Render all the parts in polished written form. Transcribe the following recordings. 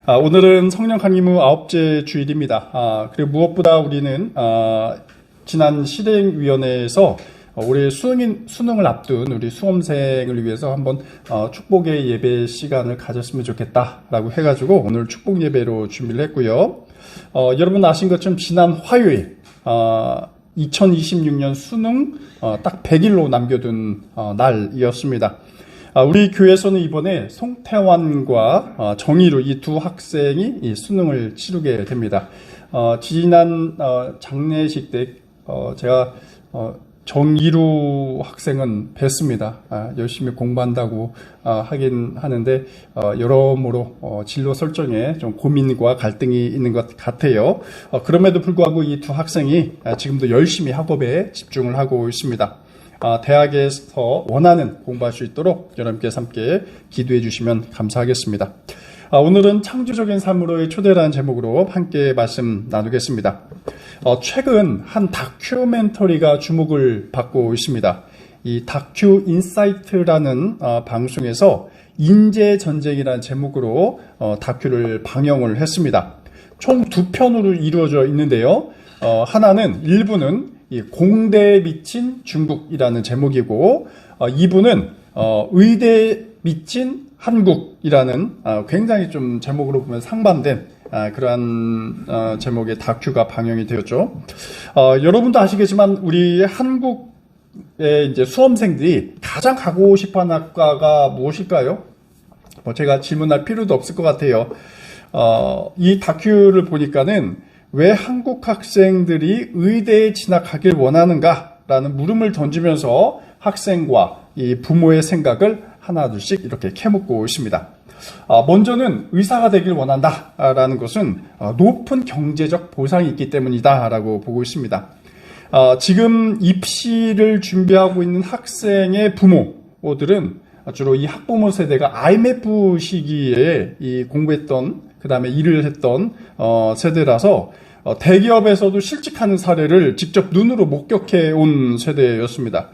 오늘은 성령 강림후 9째 주일입니다. 그리고 무엇보다 우리는 지난 실행위원회에서 올해 수능을 앞둔 우리 수험생을 위해서 한번 축복의 예배 시간을 가졌으면 좋겠다라고 해가지고 오늘 축복 예배로 준비를 했고요. 여러분 아신 것처럼 지난 화요일 2026년 수능 딱 100일로 남겨둔 날이었습니다. 우리 교회에서는 이번에 송태환과 정희루 이 두 학생이 이 수능을 치르게 됩니다. 지난 장례식 때 제가 정희루 학생은 뵀습니다. 열심히 공부한다고 하긴 하는데 여러모로 진로 설정에 좀 고민과 갈등이 있는 것 같아요. 그럼에도 불구하고 이 두 학생이 지금도 열심히 학업에 집중을 하고 있습니다. 대학에서 원하는 공부할 수 있도록 여러분께서 함께 기도해 주시면 감사하겠습니다. 오늘은 창조적인 삶으로의 초대라는 제목으로 함께 말씀 나누겠습니다. 최근 한 다큐멘터리가 주목을 받고 있습니다. 이 다큐 인사이트라는 방송에서 인재전쟁이라는 제목으로 다큐를 방영을 했습니다. 총 2편으로 이루어져 있는데요. 하나는 1부는 이 공대에 미친 중국이라는 제목이고 2부는 의대에 미친 한국이라는 굉장히 좀 제목으로 보면 상반된 그러한 제목의 다큐가 방영이 되었죠. 여러분도 아시겠지만 우리 한국의 이제 수험생들이 가장 가고 싶어하는 학과가 무엇일까요? 제가 질문할 필요도 없을 것 같아요. 이 다큐를 보니까는 왜 한국 학생들이 의대에 진학하길 원하는가라는 물음을 던지면서 학생과 이 부모의 생각을 하나둘씩 이렇게 캐묻고 있습니다. 먼저는 의사가 되길 원한다라는 것은 높은 경제적 보상이 있기 때문이다라고 보고 있습니다. 지금 입시를 준비하고 있는 학생의 부모들은 주로 이 학부모 세대가 IMF 시기에 이 공부했던 그 다음에 일을 했던 세대라서 대기업에서도 실직하는 사례를 직접 눈으로 목격해 온 세대였습니다.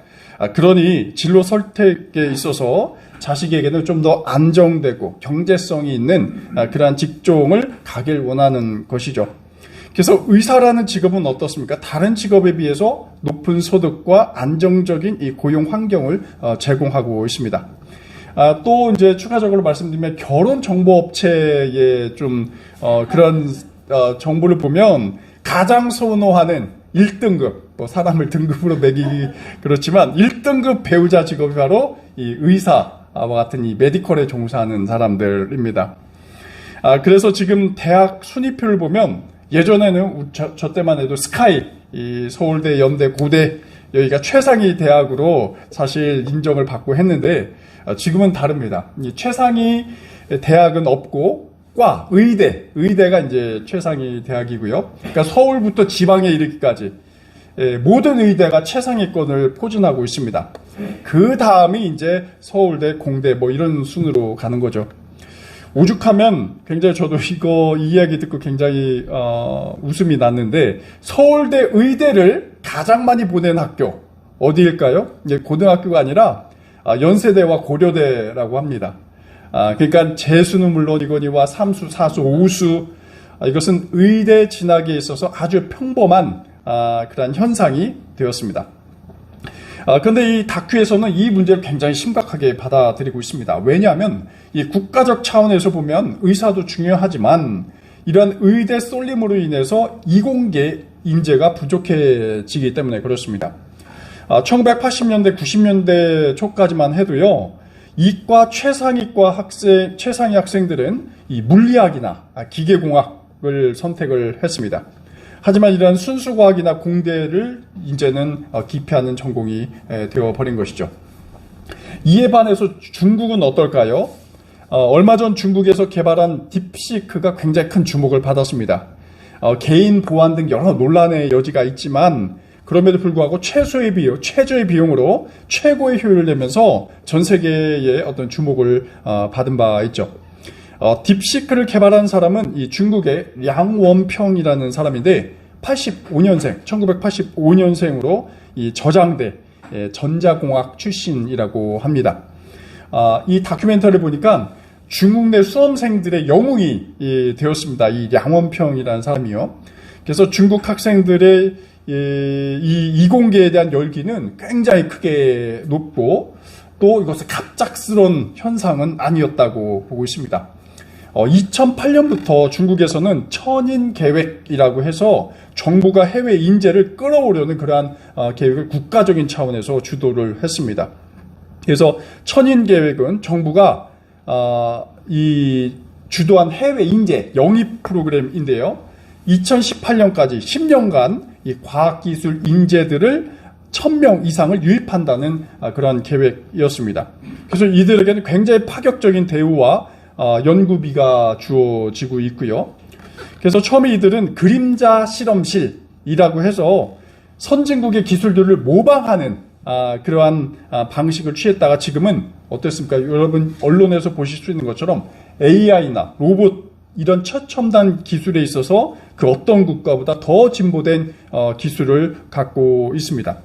그러니 진로 선택에 있어서 자식에게는 좀 더 안정되고 경제성이 있는 그러한 직종을 가길 원하는 것이죠. 그래서 의사라는 직업은 어떻습니까? 다른 직업에 비해서 높은 소득과 안정적인 이 고용 환경을 제공하고 있습니다. 또 이제 추가적으로 말씀드리면 결혼 정보 업체의 좀 그런 정보를 보면 가장 선호하는 1등급 사람을 등급으로 매기기 그렇지만 1등급 배우자 직업이 바로 이 의사와 같은 이 메디컬에 종사하는 사람들입니다. 그래서 지금 대학 순위표를 보면 예전에는 저 때만 해도 스카이 이 서울대, 연대, 고대 여기가 최상위 대학으로 사실 인정을 받고 했는데 지금은 다릅니다. 이 최상위 대학은 없고 과 의대가 이제 최상위 대학이고요. 그러니까 서울부터 지방에 이르기까지 모든 의대가 최상위권을 포진하고 있습니다. 그 다음이 이제 서울대, 공대 뭐 이런 순으로 가는 거죠. 오죽하면 굉장히 저도 이 이야기 듣고 굉장히 웃음이 났는데 서울대 의대를 가장 많이 보낸 학교 어디일까요? 이제 고등학교가 아니라 연세대와 고려대라고 합니다. 그러니까 재수는 물론이거니와 삼수, 사수, 오수 이것은 의대 진학에 있어서 아주 평범한 그런 현상이 되었습니다. 그런데 이 다큐에서는 이 문제를 굉장히 심각하게 받아들이고 있습니다. 왜냐하면 이 국가적 차원에서 보면 의사도 중요하지만 이러한 의대 쏠림으로 인해서 이공계 인재가 부족해지기 때문에 그렇습니다. 1980년대, 90년대 초까지만 해도요, 이과 최상위과 최상위 학생들은 이 물리학이나 기계공학을 선택을 했습니다. 하지만 이러한 순수과학이나 공대를 이제는 기피하는 전공이 되어버린 것이죠. 이에 반해서 중국은 어떨까요? 얼마 전 중국에서 개발한 딥시크가 굉장히 큰 주목을 받았습니다. 개인 보안 등 여러 논란의 여지가 있지만 그럼에도 불구하고 최저의 비용으로 최고의 효율을 내면서 전 세계의 어떤 주목을 받은 바 있죠. 딥시크를 개발한 사람은 이 중국의 량원평이라는 사람인데 1985년생으로 이 저장대 전자공학 출신이라고 합니다. 이 다큐멘터리를 보니까 중국 내 수험생들의 영웅이 되었습니다. 이 량원평이라는 사람이요. 그래서 중국 학생들의 이 이공계에 대한 열기는 굉장히 크게 높고 또 이것은 갑작스러운 현상은 아니었다고 보고 있습니다. 2008년부터 중국에서는 천인 계획이라고 해서 정부가 해외 인재를 끌어오려는 그러한 계획을 국가적인 차원에서 주도를 했습니다. 그래서 천인 계획은 정부가 이 주도한 해외 인재 영입 프로그램인데요. 2018년까지 10년간 이 과학기술 인재들을 1000명 이상을 유입한다는 그런 계획이었습니다. 그래서 이들에게는 굉장히 파격적인 대우와 연구비가 주어지고 있고요. 그래서 처음에 이들은 그림자 실험실이라고 해서 선진국의 기술들을 모방하는 그러한 방식을 취했다가 지금은 어떻습니까? 여러분 언론에서 보실 수 있는 것처럼 AI나 로봇 이런 최첨단 기술에 있어서 그 어떤 국가보다 더 진보된 기술을 갖고 있습니다.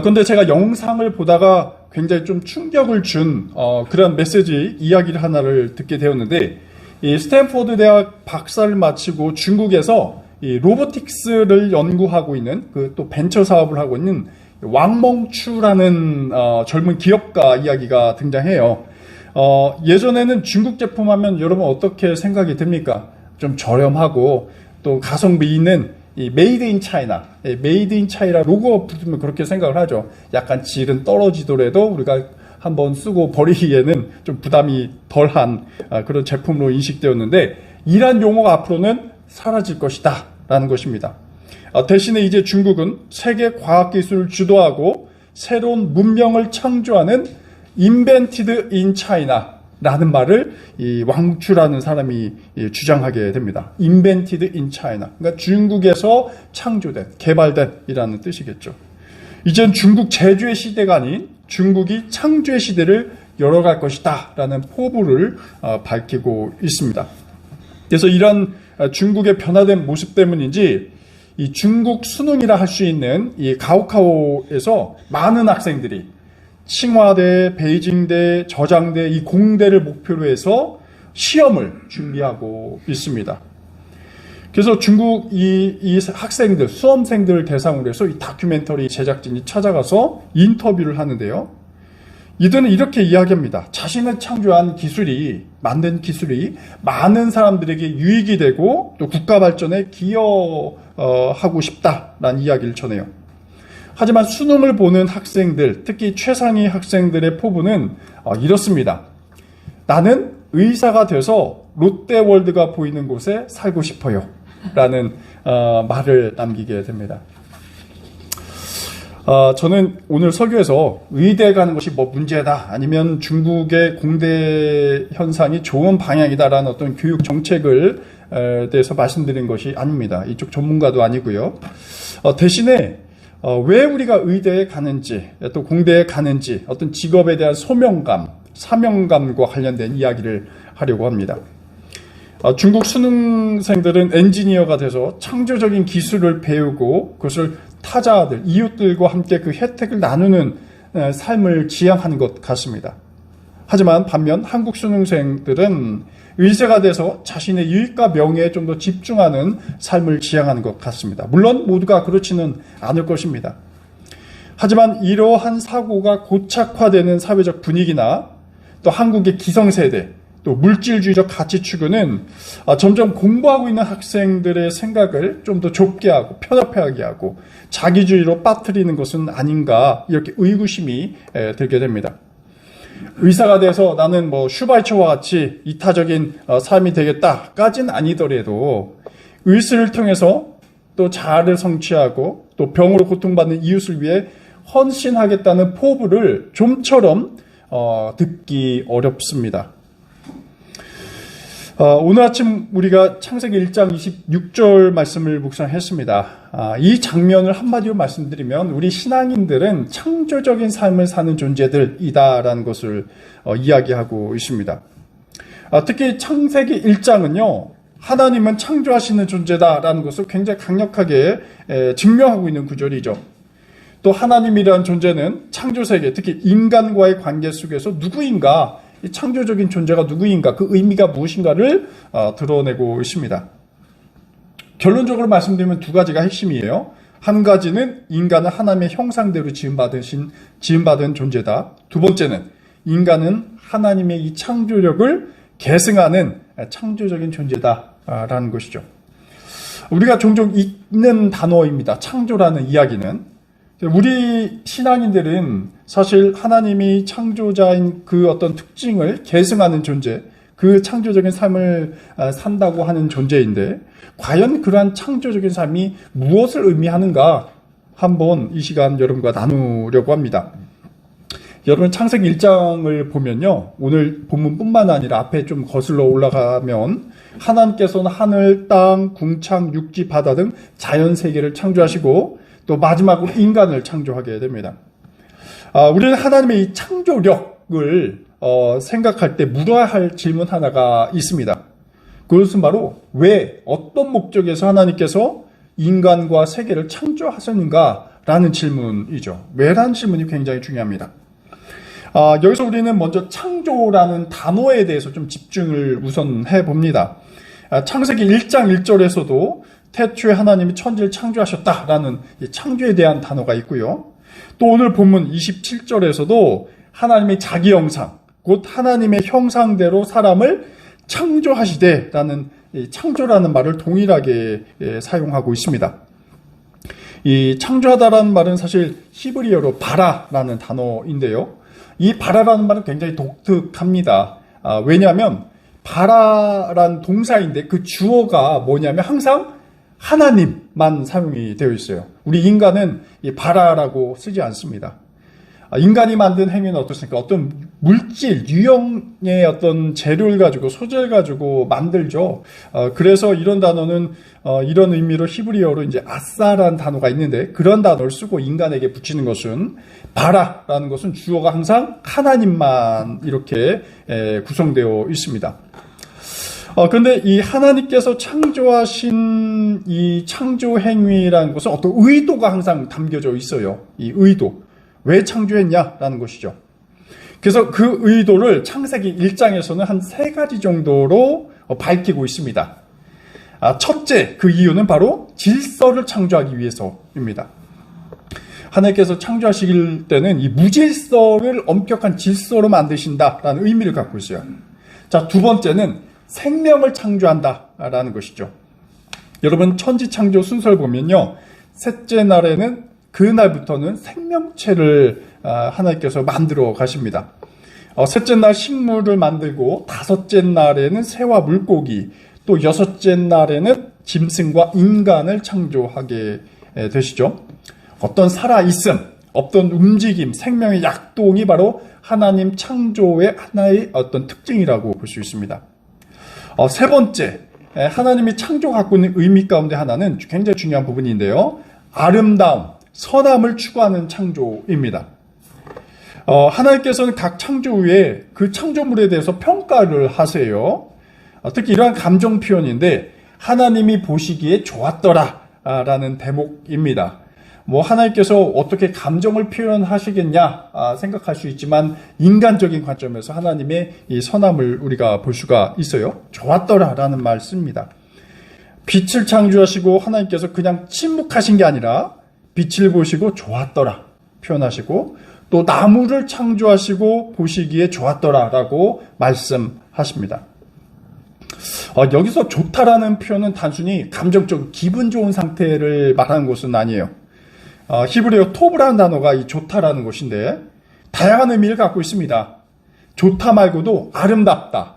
그런데 제가 영상을 보다가 굉장히 좀 충격을 준 그런 메시지 이야기를 하나를 듣게 되었는데, 이 스탠포드 대학 박사를 마치고 중국에서 이 로보틱스를 연구하고 있는 그 또 벤처 사업을 하고 있는 왕멍추라는 젊은 기업가 이야기가 등장해요. 예전에는 중국 제품 하면 여러분 어떻게 생각이 듭니까? 좀 저렴하고 또 가성비 있는 이 메이드 인 차이나, 메이드 인 차이나 로고 붙으면 그렇게 생각을 하죠. 약간 질은 떨어지더라도 우리가 한번 쓰고 버리기에는 좀 부담이 덜한 그런 제품으로 인식되었는데, 이러한 용어가 앞으로는 사라질 것이다 라는 것입니다. 대신에 이제 중국은 세계 과학기술을 주도하고 새로운 문명을 창조하는 Invented in China 라는 말을 이 왕추라는 사람이 주장하게 됩니다. Invented in China. 그러니까 중국에서 창조된, 개발된 이라는 뜻이겠죠. 이젠 중국 제조의 시대가 아닌 중국이 창조의 시대를 열어갈 것이다 라는 포부를 밝히고 있습니다. 그래서 이런 중국의 변화된 모습 때문인지 이 중국 수능이라 할 수 있는 이 가오카오에서 많은 학생들이 칭화대, 베이징대, 저장대, 이 공대를 목표로 해서 시험을 준비하고 있습니다. 그래서 중국 이 학생들, 수험생들을 대상으로 해서 이 다큐멘터리 제작진이 찾아가서 인터뷰를 하는데요. 이들은 이렇게 이야기합니다. 자신을 창조한 기술이, 만든 기술이 많은 사람들에게 유익이 되고 또 국가 발전에 기여하고 싶다라는 이야기를 전해요. 하지만 수능을 보는 학생들, 특히 최상위 학생들의 포부는 이렇습니다. 나는 의사가 돼서 롯데월드가 보이는 곳에 살고 싶어요 라는 말을 남기게 됩니다. 저는 오늘 설교에서 의대에 가는 것이 뭐 문제다, 아니면 중국의 공대 현상이 좋은 방향이다라는 어떤 교육 정책을 대해서 말씀드린 것이 아닙니다. 이쪽 전문가도 아니고요. 대신에 왜 우리가 의대에 가는지, 또 공대에 가는지, 어떤 직업에 대한 소명감, 사명감과 관련된 이야기를 하려고 합니다. 중국 수능생들은 엔지니어가 돼서 창조적인 기술을 배우고 그것을 타자들, 이웃들과 함께 그 혜택을 나누는 삶을 지향하는 것 같습니다. 하지만 반면 한국 수능생들은 의사가 돼서 자신의 유익과 명예에 좀 더 집중하는 삶을 지향하는 것 같습니다. 물론 모두가 그렇지는 않을 것입니다. 하지만 이러한 사고가 고착화되는 사회적 분위기나 또 한국의 기성세대, 또 물질주의적 가치 추구는 점점 공부하고 있는 학생들의 생각을 좀 더 좁게 하고 편협하게 하고 자기주의로 빠뜨리는 것은 아닌가, 이렇게 의구심이 들게 됩니다. 의사가 돼서 나는 뭐 슈바이처와 같이 이타적인 삶이 되겠다까지는 아니더라도 의술을 통해서 또 자아를 성취하고 또 병으로 고통받는 이웃을 위해 헌신하겠다는 포부를 좀처럼 듣기 어렵습니다. 오늘 아침 우리가 창세기 1장 26절 말씀을 묵상했습니다. 이 장면을 한마디로 말씀드리면 우리 신앙인들은 창조적인 삶을 사는 존재들이다라는 것을 이야기하고 있습니다. 특히 창세기 1장은요, 하나님은 창조하시는 존재다라는 것을 굉장히 강력하게 증명하고 있는 구절이죠. 또 하나님이라는 존재는 창조세계, 특히 인간과의 관계 속에서 누구인가, 이 창조적인 존재가 누구인가, 그 의미가 무엇인가를 드러내고 있습니다. 결론적으로 말씀드리면 두 가지가 핵심이에요. 한 가지는 인간은 하나님의 형상대로 지음받은 존재다. 두 번째는 인간은 하나님의 이 창조력을 계승하는 창조적인 존재다라는 것이죠. 우리가 종종 읽는 단어입니다. 창조라는 이야기는. 우리 신앙인들은 사실 하나님이 창조자인 그 어떤 특징을 계승하는 존재, 그 창조적인 삶을 산다고 하는 존재인데, 과연 그러한 창조적인 삶이 무엇을 의미하는가 한번 이 시간 여러분과 나누려고 합니다. 여러분 창세기 1장을 보면요, 오늘 본문뿐만 아니라 앞에 좀 거슬러 올라가면 하나님께서는 하늘, 땅, 궁창, 육지, 바다 등 자연 세계를 창조하시고 또 마지막으로 인간을 창조하게 됩니다. 우리는 하나님의 이 창조력을 생각할 때 물어야 할 질문 하나가 있습니다. 그것은 바로 왜, 어떤 목적에서 하나님께서 인간과 세계를 창조하셨는가라는 질문이죠. 왜라는 질문이 굉장히 중요합니다. 여기서 우리는 먼저 창조라는 단어에 대해서 좀 집중을 우선 해봅니다. 창세기 1장 1절에서도 태초에 하나님이 천지를 창조하셨다라는 이 창조에 대한 단어가 있고요. 또 오늘 본문 27절에서도 하나님의 자기 형상, 곧 하나님의 형상대로 사람을 창조하시되라는 이 창조라는 말을 동일하게 사용하고 있습니다. 이 창조하다라는 말은 사실 히브리어로 바라라는 단어인데요. 이 바라라는 말은 굉장히 독특합니다. 왜냐하면 바라라는 동사인데 그 주어가 뭐냐면 항상 하나님만 사용이 되어 있어요. 우리 인간은 이 바라라고 쓰지 않습니다. 인간이 만든 행위는 어떻습니까? 어떤 물질, 유형의 어떤 재료를 가지고, 소재를 가지고 만들죠. 그래서 이런 단어는, 이런 의미로 히브리어로 이제 아싸라는 단어가 있는데, 그런 단어를 쓰고 인간에게 붙이는 것은, 바라라는 것은 주어가 항상 하나님만 이렇게 구성되어 있습니다. 그런데 이 하나님께서 창조하신 이 창조 행위라는 것은 어떤 의도가 항상 담겨져 있어요. 이 의도. 왜 창조했냐라는 것이죠. 그래서 그 의도를 창세기 1장에서는 한 3가지 정도로 밝히고 있습니다. 첫째, 그 이유는 바로 질서를 창조하기 위해서입니다. 하나님께서 창조하시길 때는 이 무질서를 엄격한 질서로 만드신다라는 의미를 갖고 있어요. 자, 두 번째는 생명을 창조한다라는 것이죠. 여러분 천지 창조 순서를 보면요, 셋째 날에는 그날부터는 생명체를 하나님께서 만들어 가십니다. 셋째 날 식물을 만들고, 다섯째 날에는 새와 물고기, 또 여섯째 날에는 짐승과 인간을 창조하게 되시죠. 어떤 살아있음, 어떤 움직임, 생명의 약동이 바로 하나님 창조의 하나의 어떤 특징이라고 볼 수 있습니다. 세 번째, 하나님이 창조 갖고 있는 의미 가운데 하나는 굉장히 중요한 부분인데요, 아름다움, 선함을 추구하는 창조입니다. 하나님께서는 각 창조 후에 그 창조물에 대해서 평가를 하세요. 특히 이러한 감정 표현인데, 하나님이 보시기에 좋았더라 라는 대목입니다. 하나님께서 어떻게 감정을 표현하시겠냐 생각할 수 있지만, 인간적인 관점에서 하나님의 이 선함을 우리가 볼 수가 있어요. 좋았더라 라는 말 씁니다. 빛을 창조하시고 하나님께서 그냥 침묵하신 게 아니라 빛을 보시고 좋았더라 표현하시고, 또 나무를 창조하시고 보시기에 좋았더라라고 말씀하십니다. 여기서 좋다라는 표현은 단순히 감정적 기분 좋은 상태를 말하는 것은 아니에요. 히브리어 토브라는 단어가 이 좋다라는 것인데 다양한 의미를 갖고 있습니다. 좋다 말고도 아름답다,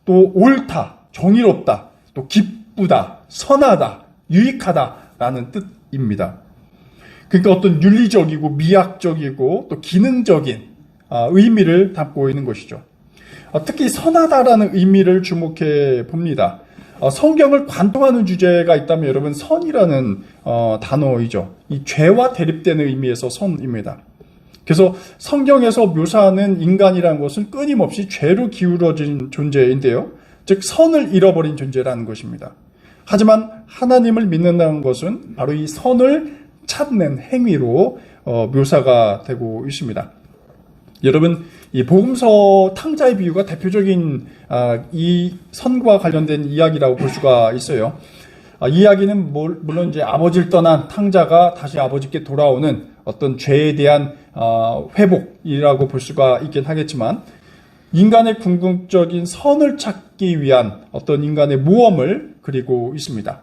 또 옳다, 정의롭다, 또 기쁘다, 선하다, 유익하다라는 뜻입니다. 그러니까 어떤 윤리적이고 미학적이고 또 기능적인 의미를 담고 있는 것이죠. 특히 선하다라는 의미를 주목해 봅니다. 성경을 관통하는 주제가 있다면 여러분 선이라는 단어이죠. 이 죄와 대립되는 의미에서 선입니다. 그래서 성경에서 묘사하는 인간이라는 것은 끊임없이 죄로 기울어진 존재인데요, 즉 선을 잃어버린 존재라는 것입니다. 하지만 하나님을 믿는다는 것은 바로 이 선을 찾는 행위로 묘사가 되고 있습니다. 여러분, 이 복음서 탕자의 비유가 대표적인 이 선과 관련된 이야기라고 볼 수가 있어요. 이 이야기는 물론 이제 아버지를 떠난 탕자가 다시 아버지께 돌아오는 어떤 죄에 대한 회복이라고 볼 수가 있긴 하겠지만, 인간의 궁극적인 선을 찾기 위한 어떤 인간의 모험을 그리고 있습니다.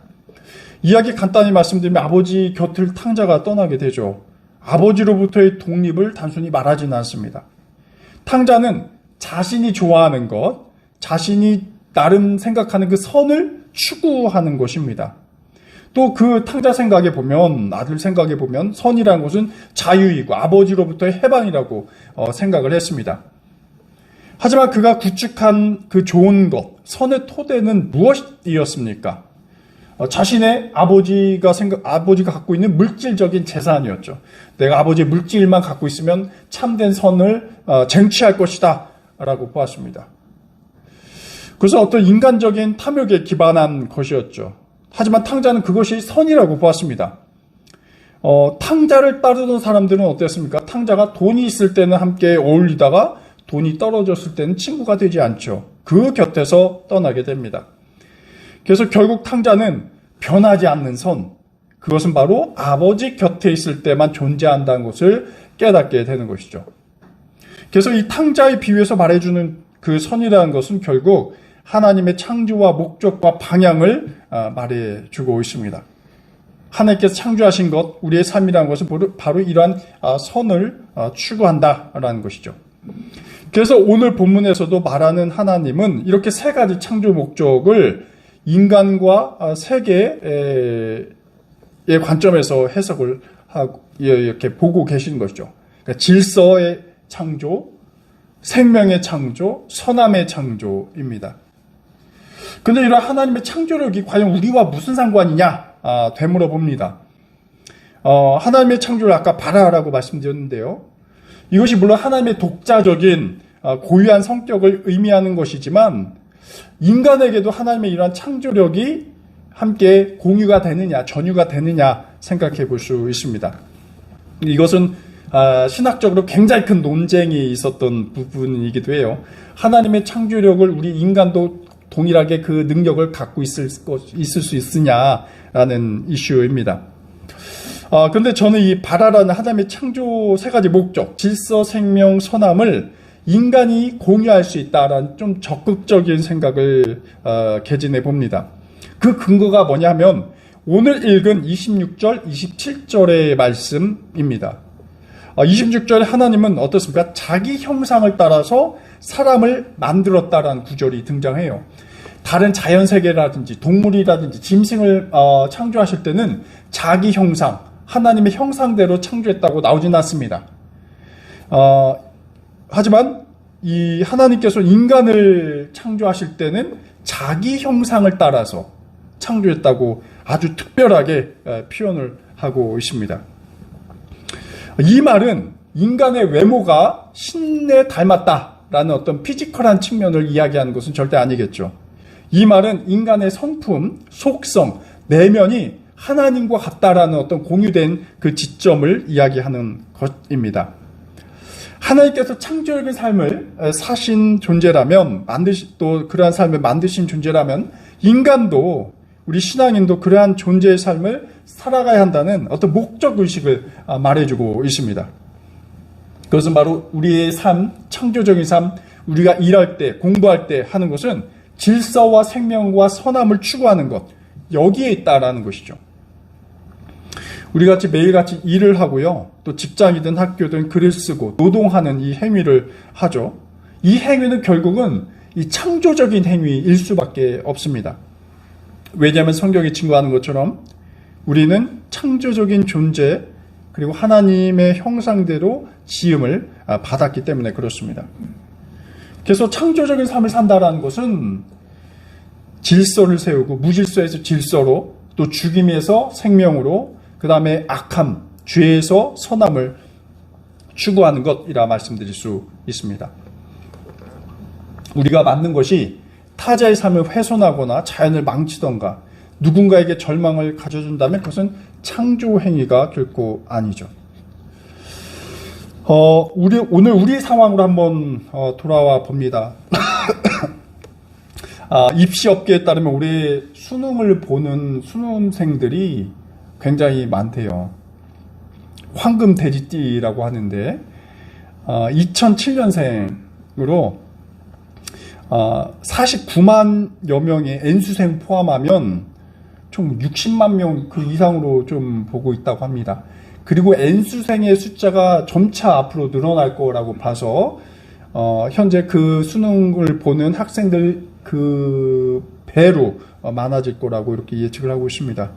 이야기 간단히 말씀드리면 아버지 곁을 탕자가 떠나게 되죠. 아버지로부터의 독립을 단순히 말하지는 않습니다. 탕자는 자신이 좋아하는 것, 자신이 나름 생각하는 그 선을 추구하는 것입니다. 또 그 탕자 생각에 보면, 아들 생각에 보면 선이라는 것은 자유이고 아버지로부터의 해방이라고 생각을 했습니다. 하지만 그가 구축한 그 좋은 것, 선의 토대는 무엇이었습니까? 자신의 아버지가 갖고 있는 물질적인 재산이었죠. 내가 아버지의 물질만 갖고 있으면 참된 선을 쟁취할 것이다 라고 보았습니다. 그래서 어떤 인간적인 탐욕에 기반한 것이었죠. 하지만 탕자는 그것이 선이라고 보았습니다. 탕자를 따르던 사람들은 어땠습니까? 탕자가 돈이 있을 때는 함께 어울리다가 돈이 떨어졌을 때는 친구가 되지 않죠. 그 곁에서 떠나게 됩니다. 그래서 결국 탕자는 변하지 않는 선, 그것은 바로 아버지 곁에 있을 때만 존재한다는 것을 깨닫게 되는 것이죠. 그래서 이 탕자의 비유에서 말해주는 그 선이라는 것은 결국 하나님의 창조와 목적과 방향을 말해주고 있습니다. 하나님께서 창조하신 것, 우리의 삶이라는 것은 바로 이러한 선을 추구한다라는 것이죠. 그래서 오늘 본문에서도 말하는 하나님은 이렇게 세 가지 창조 목적을 인간과 세계의 관점에서 해석을 하고 이렇게 보고 계시는 것이죠. 그러니까 질서의 창조, 생명의 창조, 선함의 창조입니다. 그런데 이런 하나님의 창조력이 과연 우리와 무슨 상관이냐 되물어 봅니다. 하나님의 창조를 아까 바라라고 말씀드렸는데요. 이것이 물론 하나님의 독자적인 고유한 성격을 의미하는 것이지만 인간에게도 하나님의 이러한 창조력이 함께 공유가 되느냐, 전유가 되느냐 생각해 볼 수 있습니다. 이것은 신학적으로 굉장히 큰 논쟁이 있었던 부분이기도 해요. 하나님의 창조력을 우리 인간도 동일하게 그 능력을 갖고 있을 수 있으냐라는 이슈입니다. 근데 저는 이 바라라는 하나님의 창조 세 가지 목적, 질서, 생명, 선함을 인간이 공유할 수 있다라는 좀 적극적인 생각을 개진해 봅니다. 그 근거가 뭐냐면 오늘 읽은 26절, 27절의 말씀입니다. 26절에 하나님은 어떻습니까? 자기 형상을 따라서 사람을 만들었다라는 구절이 등장해요. 다른 자연세계라든지 동물이라든지 짐승을 창조하실 때는 자기 형상, 하나님의 형상대로 창조했다고 나오진 않습니다. 하지만 이 하나님께서 인간을 창조하실 때는 자기 형상을 따라서 창조했다고 아주 특별하게 표현을 하고 있습니다. 이 말은 인간의 외모가 신에 닮았다라는 어떤 피지컬한 측면을 이야기하는 것은 절대 아니겠죠. 이 말은 인간의 성품, 속성, 내면이 하나님과 같다라는 어떤 공유된 그 지점을 이야기하는 것입니다. 하나님께서 창조적인 삶을 사신 존재라면, 또 그러한 삶을 만드신 존재라면 인간도, 우리 신앙인도 그러한 존재의 삶을 살아가야 한다는 어떤 목적의식을 말해주고 있습니다. 그것은 바로 우리의 삶, 창조적인 삶, 우리가 일할 때, 공부할 때 하는 것은 질서와 생명과 선함을 추구하는 것, 여기에 있다라는 것이죠. 우리같이 매일같이 일을 하고요, 또 직장이든 학교든 글을 쓰고 노동하는 이 행위를 하죠. 이 행위는 결국은 이 창조적인 행위일 수밖에 없습니다. 왜냐하면 성경이 증거하는 것처럼 우리는 창조적인 존재, 그리고 하나님의 형상대로 지음을 받았기 때문에 그렇습니다. 그래서 창조적인 삶을 산다라는 것은 질서를 세우고, 무질서에서 질서로, 또 죽임에서 생명으로, 그 다음에 악함, 죄에서 선함을 추구하는 것이라 말씀드릴 수 있습니다. 우리가 만든 것이 타자의 삶을 훼손하거나 자연을 망치던가 누군가에게 절망을 가져준다면 그것은 창조 행위가 결코 아니죠. 오늘 우리 상황으로 한번 돌아와 봅니다. 입시 업계에 따르면 올해 수능을 보는 수능생들이 굉장히 많대요. 황금 돼지띠라고 하는데 2007년생으로 49만여 명의 N수생 포함하면 총 60만 명 그 이상으로 좀 보고 있다고 합니다. 그리고 N수생의 숫자가 점차 앞으로 늘어날 거라고 봐서 현재 그 수능을 보는 학생들 그 배로 많아질 거라고 이렇게 예측을 하고 있습니다.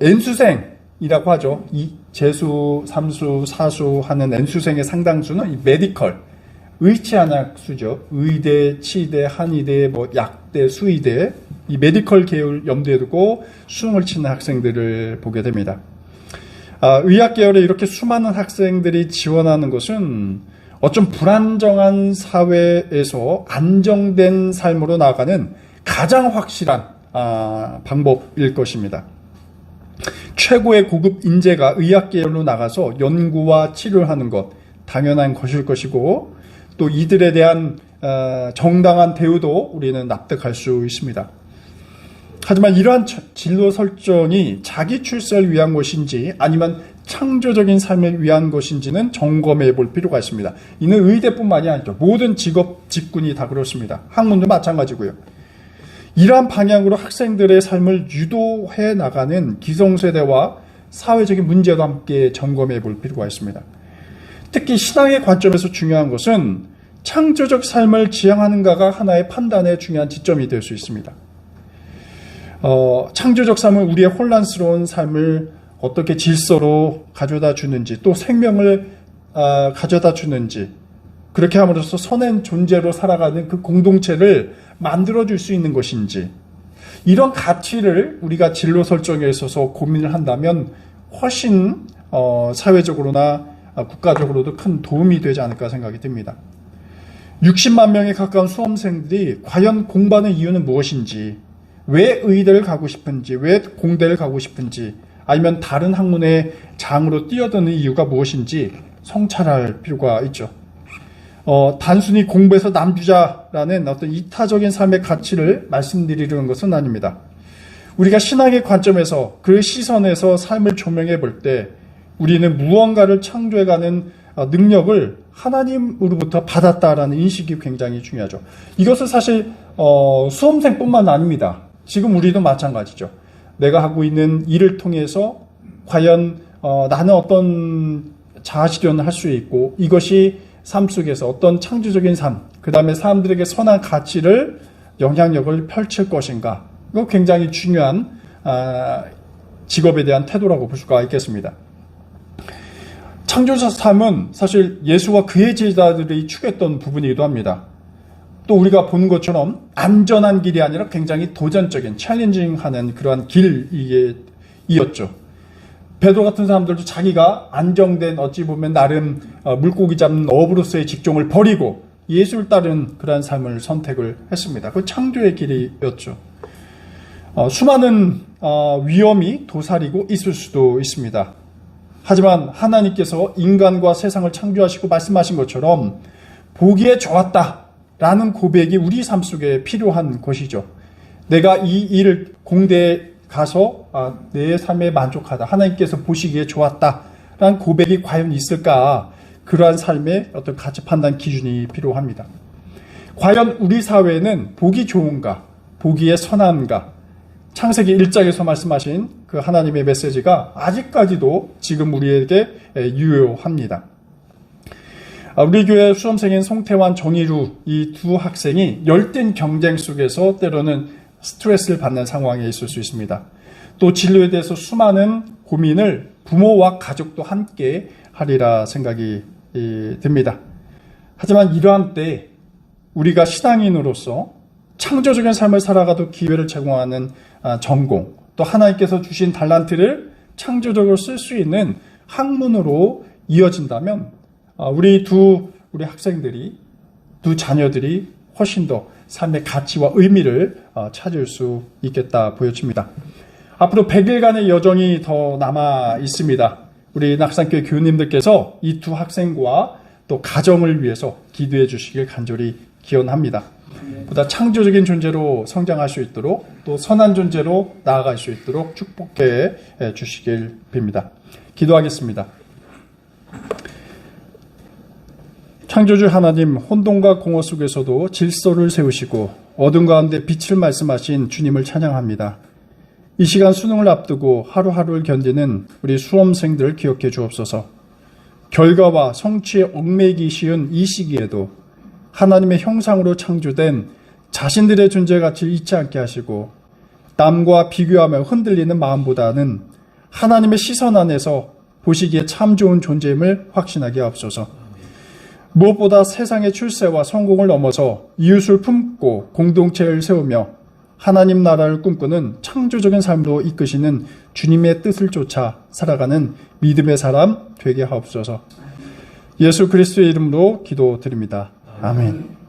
N수생이라고 하죠. 이 재수, 삼수, 사수 하는 N수생의 상당수는 이 메디컬, 의치안학수죠. 의대, 치대, 한의대, 약대, 수의대, 이 메디컬 계열 염두에 두고 수능을 치는 학생들을 보게 됩니다. 의학 계열에 이렇게 수많은 학생들이 지원하는 것은 어쩜 불안정한 사회에서 안정된 삶으로 나아가는 가장 확실한 방법일 것입니다. 최고의 고급 인재가 의학 계열로 나가서 연구와 치료를 하는 것 당연한 것일 것이고 또 이들에 대한 정당한 대우도 우리는 납득할 수 있습니다. 하지만 이러한 진로 설정이 자기 출세를 위한 것인지 아니면 창조적인 삶을 위한 것인지는 점검해 볼 필요가 있습니다. 이는 의대뿐만이 아니죠. 모든 직업, 직군이 다 그렇습니다. 학문도 마찬가지고요. 이러한 방향으로 학생들의 삶을 유도해 나가는 기성세대와 사회적인 문제도 함께 점검해 볼 필요가 있습니다. 특히 신앙의 관점에서 중요한 것은 창조적 삶을 지향하는가가 하나의 판단의 중요한 지점이 될 수 있습니다. 창조적 삶은 우리의 혼란스러운 삶을 어떻게 질서로 가져다 주는지 또 생명을 가져다 주는지 그렇게 함으로써 선한 존재로 살아가는 그 공동체를 만들어줄 수 있는 것인지 이런 가치를 우리가 진로 설정에 있어서 고민을 한다면 훨씬 사회적으로나 국가적으로도 큰 도움이 되지 않을까 생각이 듭니다. 60만 명에 가까운 수험생들이 과연 공부하는 이유는 무엇인지 왜 의대를 가고 싶은지 왜 공대를 가고 싶은지 아니면 다른 학문의 장으로 뛰어드는 이유가 무엇인지 성찰할 필요가 있죠. 단순히 공부해서 남주자라는 어떤 이타적인 삶의 가치를 말씀드리려는 것은 아닙니다. 우리가 신앙의 관점에서 그 시선에서 삶을 조명해 볼 때 우리는 무언가를 창조해가는 능력을 하나님으로부터 받았다라는 인식이 굉장히 중요하죠. 이것은 사실 수험생뿐만 아닙니다. 지금 우리도 마찬가지죠. 내가 하고 있는 일을 통해서 과연 나는 어떤 자아실현을 할 수 있고 이것이 삶 속에서 어떤 창조적인 삶, 그 다음에 사람들에게 선한 가치를 영향력을 펼칠 것인가. 이거 굉장히 중요한 직업에 대한 태도라고 볼 수가 있겠습니다. 창조적 삶은 사실 예수와 그의 제자들이 추구했던 부분이기도 합니다. 또 우리가 본 것처럼 안전한 길이 아니라 굉장히 도전적인 챌린징하는 그러한 길이었죠. 베드로 같은 사람들도 자기가 안정된 어찌 보면 나름 물고기 잡는 어부로서의 직종을 버리고 예수를 따른 그러한 삶을 선택을 했습니다. 그 창조의 길이었죠. 수많은 위험이 도사리고 있을 수도 있습니다. 하지만 하나님께서 인간과 세상을 창조하시고 말씀하신 것처럼 보기에 좋았다라는 고백이 우리 삶 속에 필요한 것이죠. 내가 이 일을 공대에 가서 내 삶에 만족하다. 하나님께서 보시기에 좋았다라는 고백이 과연 있을까? 그러한 삶의 어떤 가치 판단 기준이 필요합니다. 과연 우리 사회는 보기 좋은가? 보기에 선한가? 창세기 1장에서 말씀하신 그 하나님의 메시지가 아직까지도 지금 우리에게 유효합니다. 우리 교회 수험생인 송태환, 정희루 이 두 학생이 열띤 경쟁 속에서 때로는 스트레스를 받는 상황에 있을 수 있습니다. 또 진로에 대해서 수많은 고민을 부모와 가족도 함께 하리라 생각이 듭니다. 하지만 이러한 때 우리가 신앙인으로서 창조적인 삶을 살아가도 기회를 제공하는 전공, 또 하나님께서 주신 달란트를 창조적으로 쓸 수 있는 학문으로 이어진다면 우리 학생들이, 두 자녀들이 훨씬 더 삶의 가치와 의미를 찾을 수 있겠다 보여집니다. 앞으로 100일간의 여정이 더 남아 있습니다. 우리 낙산교회 교우님들께서 이 두 학생과 또 가정을 위해서 기도해 주시길 간절히 기원합니다. 보다 창조적인 존재로 성장할 수 있도록 또 선한 존재로 나아갈 수 있도록 축복해 주시길 빕니다. 기도하겠습니다. 창조주 하나님, 혼돈과 공허 속에서도 질서를 세우시고 어둠 가운데 빛을 말씀하신 주님을 찬양합니다. 이 시간 수능을 앞두고 하루하루를 견디는 우리 수험생들을 기억해 주옵소서. 결과와 성취에 얽매이기 쉬운 이 시기에도 하나님의 형상으로 창조된 자신들의 존재 가치를 잊지 않게 하시고 남과 비교하며 흔들리는 마음보다는 하나님의 시선 안에서 보시기에 참 좋은 존재임을 확신하게 하옵소서. 무엇보다 세상의 출세와 성공을 넘어서 이웃을 품고 공동체를 세우며 하나님 나라를 꿈꾸는 창조적인 삶으로 이끄시는 주님의 뜻을 쫓아 살아가는 믿음의 사람 되게 하옵소서. 예수 그리스도의 이름으로 기도드립니다. 아멘.